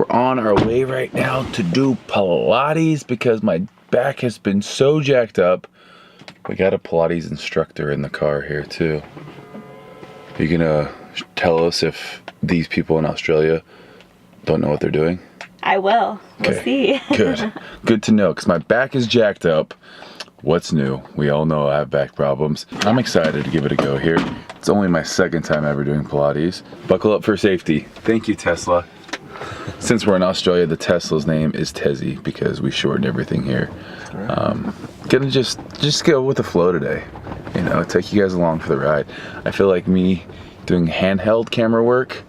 We're on our way right now to do Pilates because my back has been so jacked up. We got a Pilates instructor in the car here too. You gonna tell us if these people in Australia don't know what they're doing? I will. We'll see. Good. Good to know, because my back is jacked up. What's new? We all know I have back problems. I'm excited to give it a go here. It's only my second time ever doing Pilates. Buckle up for safety. Thank you, Tesla. Since we're in Australia, the Tesla's name is Tessie because we shortened everything here. Gonna just go with the flow today. You know, take you guys along for the ride. I feel like me doing handheld camera work,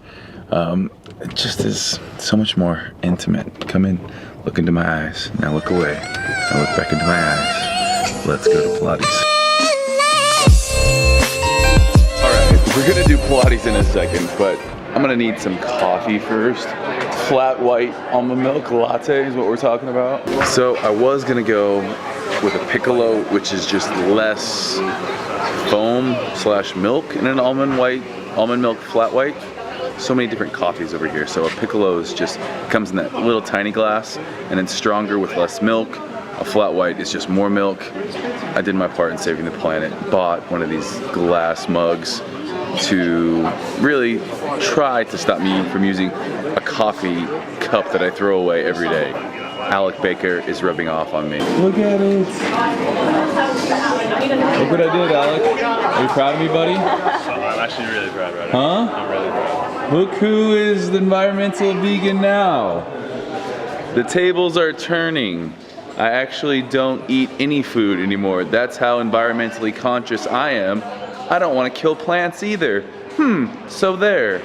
it just is so much more intimate. Come in, look into my eyes. Now look away. Now look back into my eyes. Let's go to Pilates. Alright, we're gonna do Pilates in a second, but I'm gonna need some coffee first. Flat white almond milk latte is what we're talking about. So I was gonna go with a piccolo, which is just less foam / milk in an almond milk flat white. So many different coffees over here. So a piccolo is just comes in that little tiny glass, and then stronger with less milk. A flat white is just more milk. I did my part in saving the planet. Bought one of these glass mugs to really try to stop me from using a coffee cup that I throw away every day. Alec Baker is rubbing off on me. Look at it. Look what I did, Alec. Are you proud of me, buddy? I'm actually really proud right now. Huh? I'm really proud. Look who is the environmental vegan now. The tables are turning. I actually don't eat any food anymore. That's how environmentally conscious I am. I don't want to kill plants either. So there.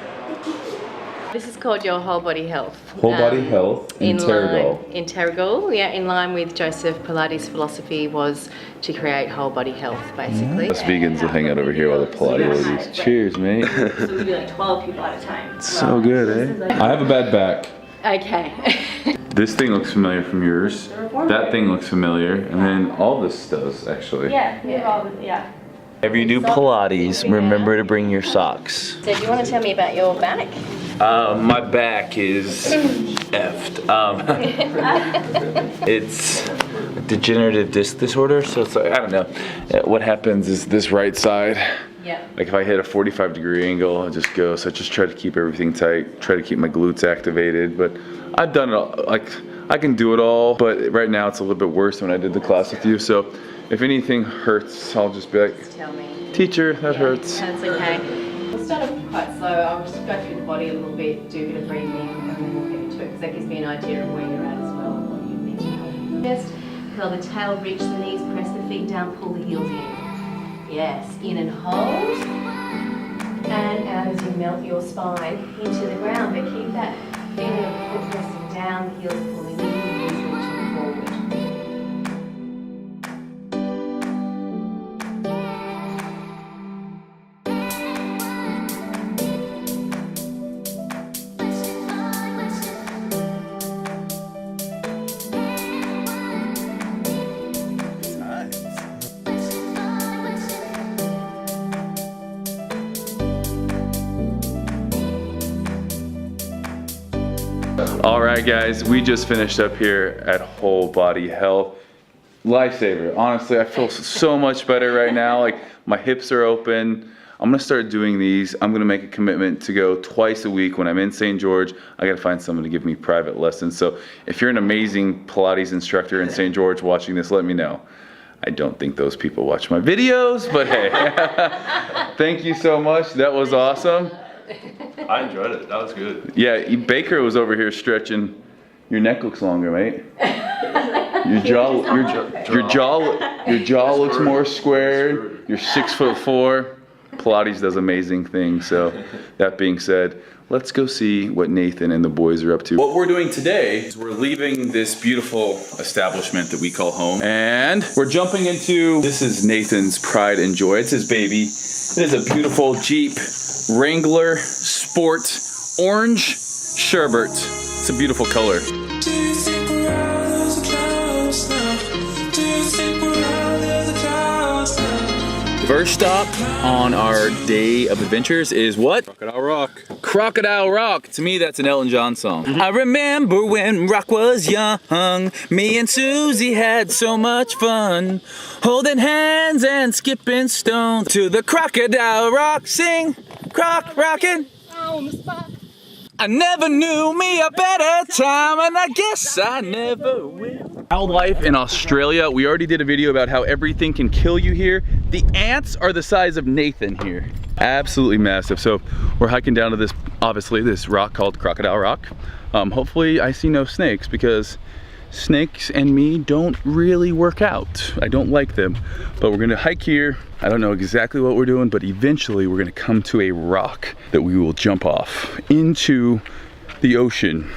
This is called your Whole Body Health. Whole Body Health in Terrigal. In Terrigal, yeah, in line with Joseph Pilates' philosophy was to create whole body health, basically. Us vegans will hang out over here while the Pilates ladies. Cheers, mate. So we do like 12 people at a time. So good, eh? I have a bad back. Okay. This thing looks familiar from yours. That thing looks familiar. And then all this does, actually. Yeah. If you do Pilates, remember to bring your socks. So do you want to tell me about your back? My back is effed. It's a degenerative disc disorder, so it's like, I don't know. What happens is this right side, Yeah. like if I hit a 45-degree angle, I just go. So I just try to keep everything tight, try to keep my glutes activated. But I've done it all, like I can do it all, but right now it's a little bit worse than when I did the class with you. So if anything hurts, I'll just be like, Tell me. teacher, that hurts. That's okay. We'll start off quite slow. I'll just go through the body a little bit, do a bit of breathing, and then we'll get into it because that gives me an idea of where you're at as well and what you need to help. Just curl the tail, reach the knees, press the feet down, pull the heels in. Yes, in and hold. And out as you melt your spine into the ground, but keep that feeling of foot pressing down, the heels pulling in, the knees reaching forward. All right, guys, we just finished up here at Whole Body Health. Lifesaver. Honestly, I feel so much better right now. Like my hips are open. I'm gonna start doing these. I'm gonna make a commitment to go twice a week when I'm in St. George. I gotta find someone to give me private lessons. So if you're an amazing Pilates instructor in St. George watching this, let me know. I don't think those people watch my videos, but hey. Thank you so much. That was awesome. I enjoyed it. That was good. Yeah, Baker was over here stretching. Your neck looks longer, mate. Your jaw looks more squared. You're 6'4". Pilates does amazing things. So that being said, let's go see what Nathan and the boys are up to. What we're doing today is we're leaving this beautiful establishment that we call home, and we're jumping into, this is Nathan's pride and joy. It's his baby. It is a beautiful Jeep Wrangler Sport Orange Sherbert. It's a beautiful color. First stop on our day of adventures is what? Crocodile Rock. Crocodile Rock. To me, that's an Elton John song. I remember when rock was young. Me and Susie had so much fun. Holding hands and skipping stones to the Crocodile Rock. Sing, rockin'. I never knew me a better time, and I guess I never will. Wildlife in Australia. We already did a video about how everything can kill you here. The ants are the size of Nathan here. Absolutely massive. So we're hiking down to this, obviously, this rock called Crocodile Rock. Hopefully I see no snakes, because snakes and me don't really work out. I don't like them. But we're gonna hike here. I don't know exactly what we're doing, but eventually we're gonna come to a rock that we will jump off into the ocean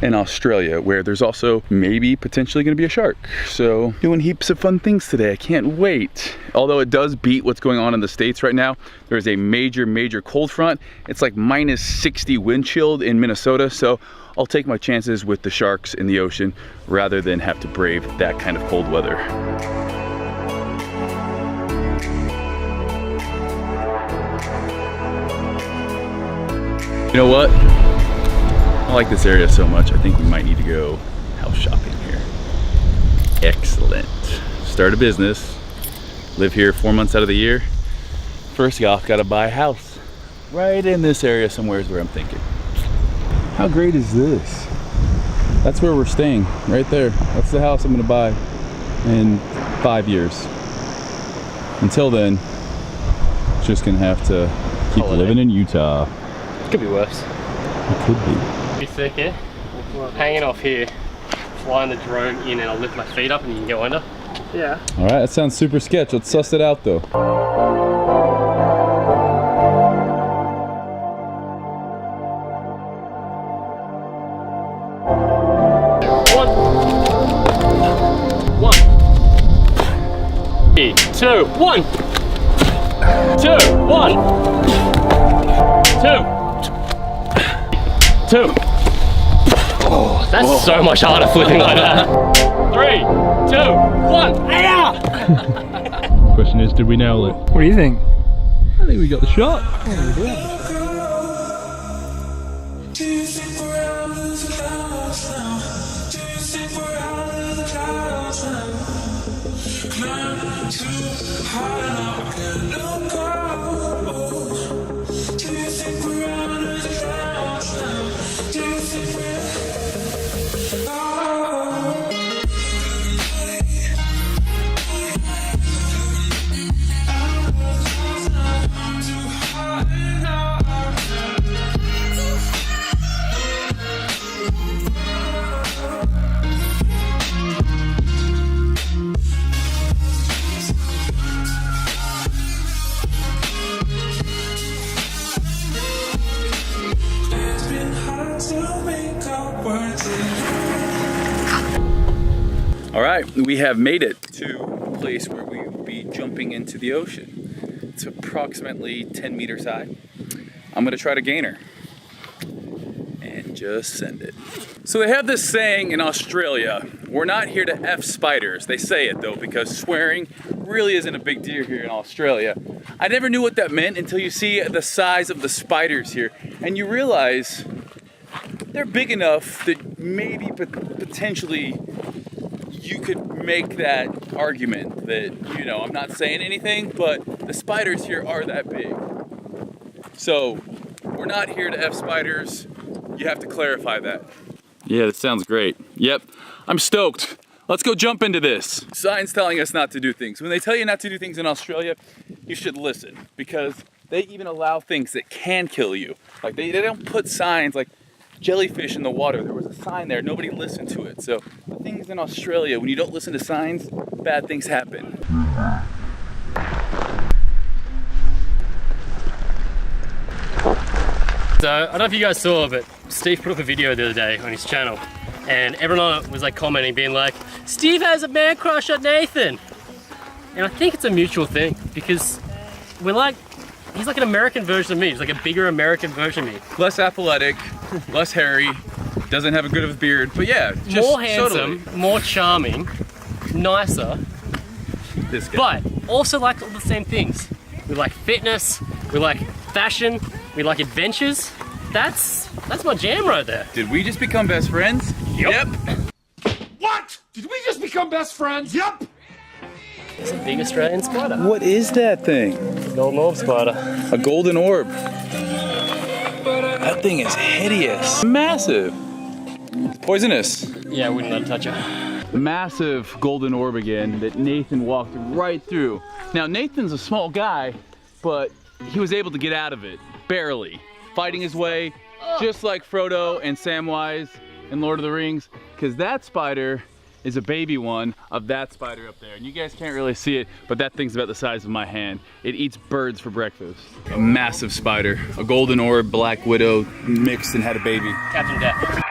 in Australia, where there's also maybe potentially gonna be a shark. So doing heaps of fun things today. I can't wait. Although it does beat what's going on in the States right now. There's a major cold front. It's like -60 wind chilled in Minnesota. So I'll take my chances with the sharks in the ocean rather than have to brave that kind of cold weather. You know what? I like this area so much, I think we might need to go house shopping here. Excellent. Start a business, live here 4 months out of the year. First off, gotta buy a house. Right in this area somewhere is where I'm thinking. How great is this? That's where we're staying, right there. That's the house I'm gonna buy in 5 years. Until then, just gonna have to keep living in Utah. Could be worse. It could be. Be sick here. Well, hanging off here, flying the drone in, and I'll lift my feet up and you can go under. Yeah. All right, that sounds super sketch. Let's suss it out though. Two, one. Oh, that's so much harder flipping like that. 3, 2, 1. Yeah! Question is, did we nail it? What do you think? I think we got the shot. All right, we have made it to a place where we will be jumping into the ocean. It's approximately 10 meters high. I'm gonna try to gain her and just send it. So they have this saying in Australia, we're not here to F spiders. They say it though, because swearing really isn't a big deal here in Australia. I never knew what that meant until you see the size of the spiders here and you realize they're big enough that maybe potentially you could make that argument that, you know, I'm not saying anything, but the spiders here are that big. So we're not here to F spiders. You have to clarify that. Yeah, that sounds great. Yep, I'm stoked. Let's go jump into this. Signs telling us not to do things. When they tell you not to do things in Australia, you should listen, because they even allow things that can kill you. Like they don't put signs like jellyfish in the water. There was a sign there, nobody listened to it. So the things in Australia, when you don't listen to signs, bad things happen. So, I don't know if you guys saw, but Steve put up a video the other day on his channel and everyone was like commenting, being like, Steve has a man crush on Nathan. And I think it's a mutual thing, because we're like, he's like an American version of me. He's like a bigger American version of me. Less athletic, less hairy, doesn't have a good of a beard, but yeah, just more handsome, totally. more charming, nicer, This guy. but also like all the same things. We like fitness, we like fashion, we like adventures. That's my jam right there. Did we just become best friends? Yep. What? Did we just become best friends? Yep. It's a big Australian spider. What is that thing? It's a golden orb spider. A golden orb. That thing is hideous. Massive. It's poisonous. Yeah, I wouldn't let it touch it. Massive golden orb again that Nathan walked right through. Now Nathan's a small guy, but he was able to get out of it, barely. Fighting his way, just like Frodo and Samwise in Lord of the Rings, because that spider is a baby one of that spider up there. And you guys can't really see it, but that thing's about the size of my hand. It eats birds for breakfast. A massive spider, a golden orb, black widow mixed and had a baby. Captain Death.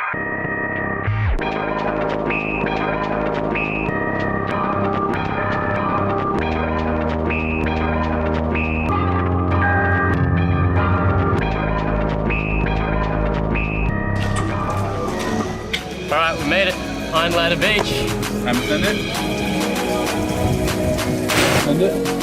All right, we made it. Pine Ladder Beach. Time to send it? Send it?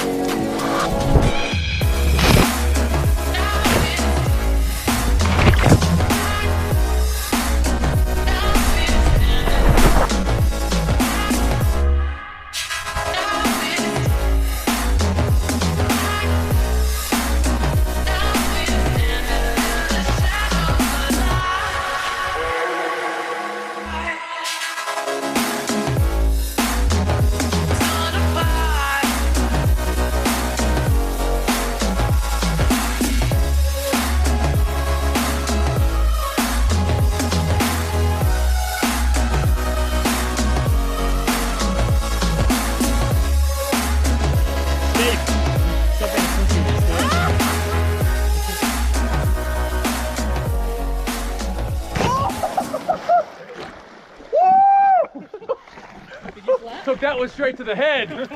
Took that one straight to the head.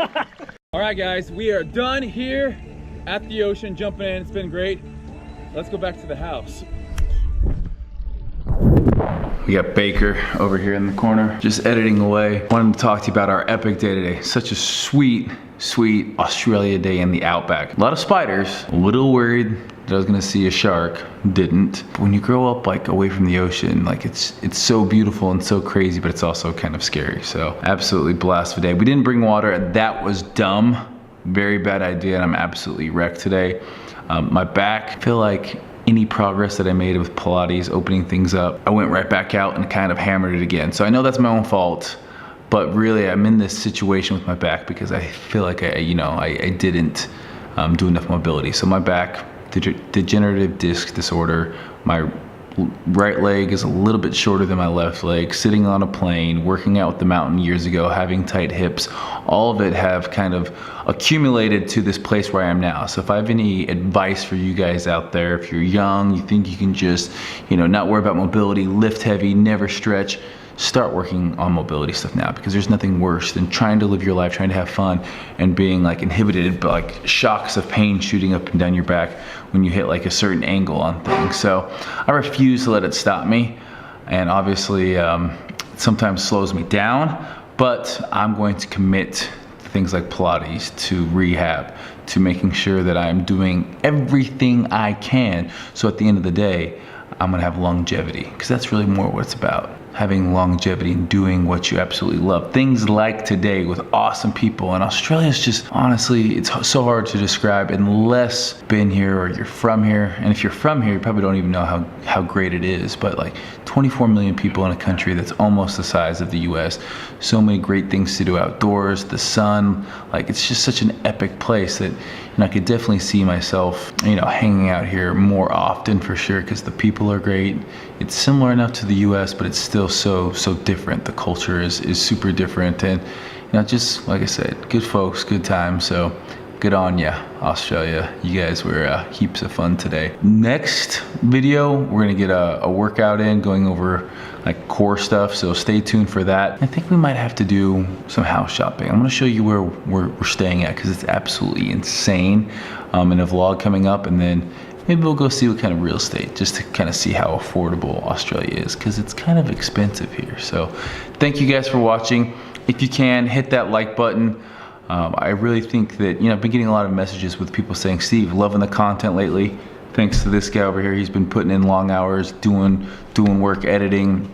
All right, guys, we are done here at the ocean, jumping in. It's been great. Let's go back to the house. We got Baker over here in the corner, just editing away. Wanted to talk to you about our epic day today. Such a sweet, sweet Australia day in the outback. A lot of spiders, a little worried that I was gonna see a shark, didn't. But when you grow up like away from the ocean, like it's so beautiful and so crazy, but it's also kind of scary. So absolutely blast of a day. We didn't bring water, that was dumb. Very bad idea, and I'm absolutely wrecked today. My back, I feel like any progress that I made with Pilates, opening things up, I went right back out and kind of hammered it again. So I know that's my own fault, but really I'm in this situation with my back because I feel like I didn't do enough mobility. So my back, degenerative disc disorder, my right leg is a little bit shorter than my left leg, sitting on a plane, working out with the mountain years ago, having tight hips, all of it have kind of accumulated to this place where I am now. So if I have any advice for you guys out there, if you're young, you think you can just, not worry about mobility, lift heavy, never stretch, start working on mobility stuff now, because there's nothing worse than trying to live your life, trying to have fun, and being like inhibited by like shocks of pain shooting up and down your back when you hit like a certain angle on things. So I refuse to let it stop me, and obviously it sometimes slows me down, but I'm going to commit to things like Pilates, to rehab, to making sure that I'm doing everything I can, so at the end of the day I'm gonna have longevity, because that's really more what it's about. Having longevity and doing what you absolutely love. Things like today with awesome people. And Australia's just, honestly, it's so hard to describe unless you've been here or you're from here. And if you're from here, you probably don't even know how great it is. But like 24 million people in a country that's almost the size of the US. So many great things to do outdoors, the sun, like it's just such an epic place that I could definitely see myself, hanging out here more often for sure, because the people are great. It's similar enough to the US, but it's still so different. The culture is super different, and just like I said, good folks, good time. So good on ya, Australia. You guys were heaps of fun today. Next video, we're gonna get a workout in, going over like core stuff, so stay tuned for that. I think we might have to do some house shopping. I'm gonna show you where we're staying at, because it's absolutely insane, in a vlog coming up, and then maybe we'll go see what kind of real estate, just to kind of see how affordable Australia is, because it's kind of expensive here. So thank you guys for watching. If you can, hit that like button. I really think that, I've been getting a lot of messages with people saying, Steve, loving the content lately. thanks to this guy over here. He's been putting in long hours, doing work, editing.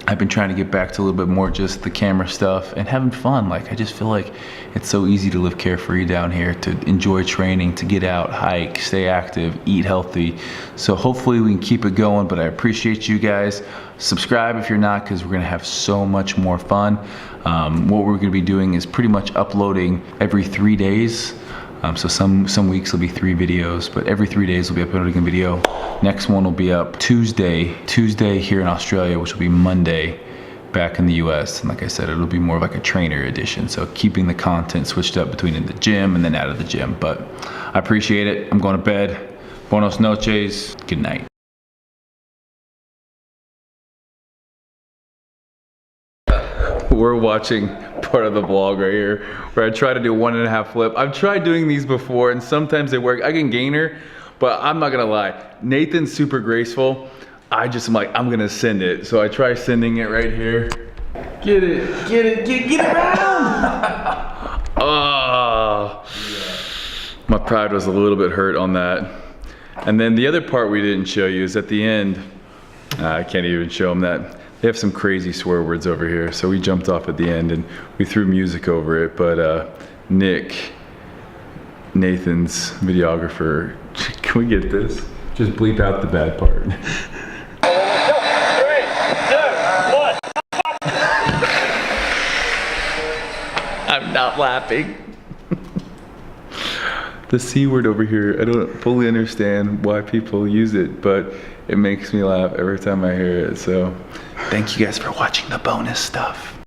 I've been trying to get back to a little bit more just the camera stuff and having fun. Like, I just feel like it's so easy to live carefree down here, to enjoy training, to get out, hike, stay active, eat healthy. So hopefully we can keep it going, but I appreciate you guys. Subscribe if you're not, because we're gonna have so much more fun. What we're gonna be doing is pretty much uploading every 3 days. So some weeks will be 3 videos, but every 3 days we'll be uploading a video. Next one will be up Tuesday here in Australia, which will be Monday back in the US. And like I said, it'll be more like a trainer edition. So keeping the content switched up between in the gym and then out of the gym. But I appreciate it. I'm going to bed. Buenos noches. Good night. We're watching part of the vlog right here where I try to do 1.5 flip. I've tried doing these before and sometimes they work. I can gainer, but I'm not gonna lie. Nathan's super graceful. I just am like, I'm gonna send it. So I try sending it right here. Get it around! Oh, my pride was a little bit hurt on that. And then the other part we didn't show you is at the end, I can't even show them that. They have some crazy swear words over here, so we jumped off at the end and we threw music over it, but Nick, Nathan's videographer, can we get this? Just bleep out the bad part. 3, 2, 1. I'm not laughing. The C word over here, I don't fully understand why people use it, but it makes me laugh every time I hear it, so thank you guys for watching the bonus stuff.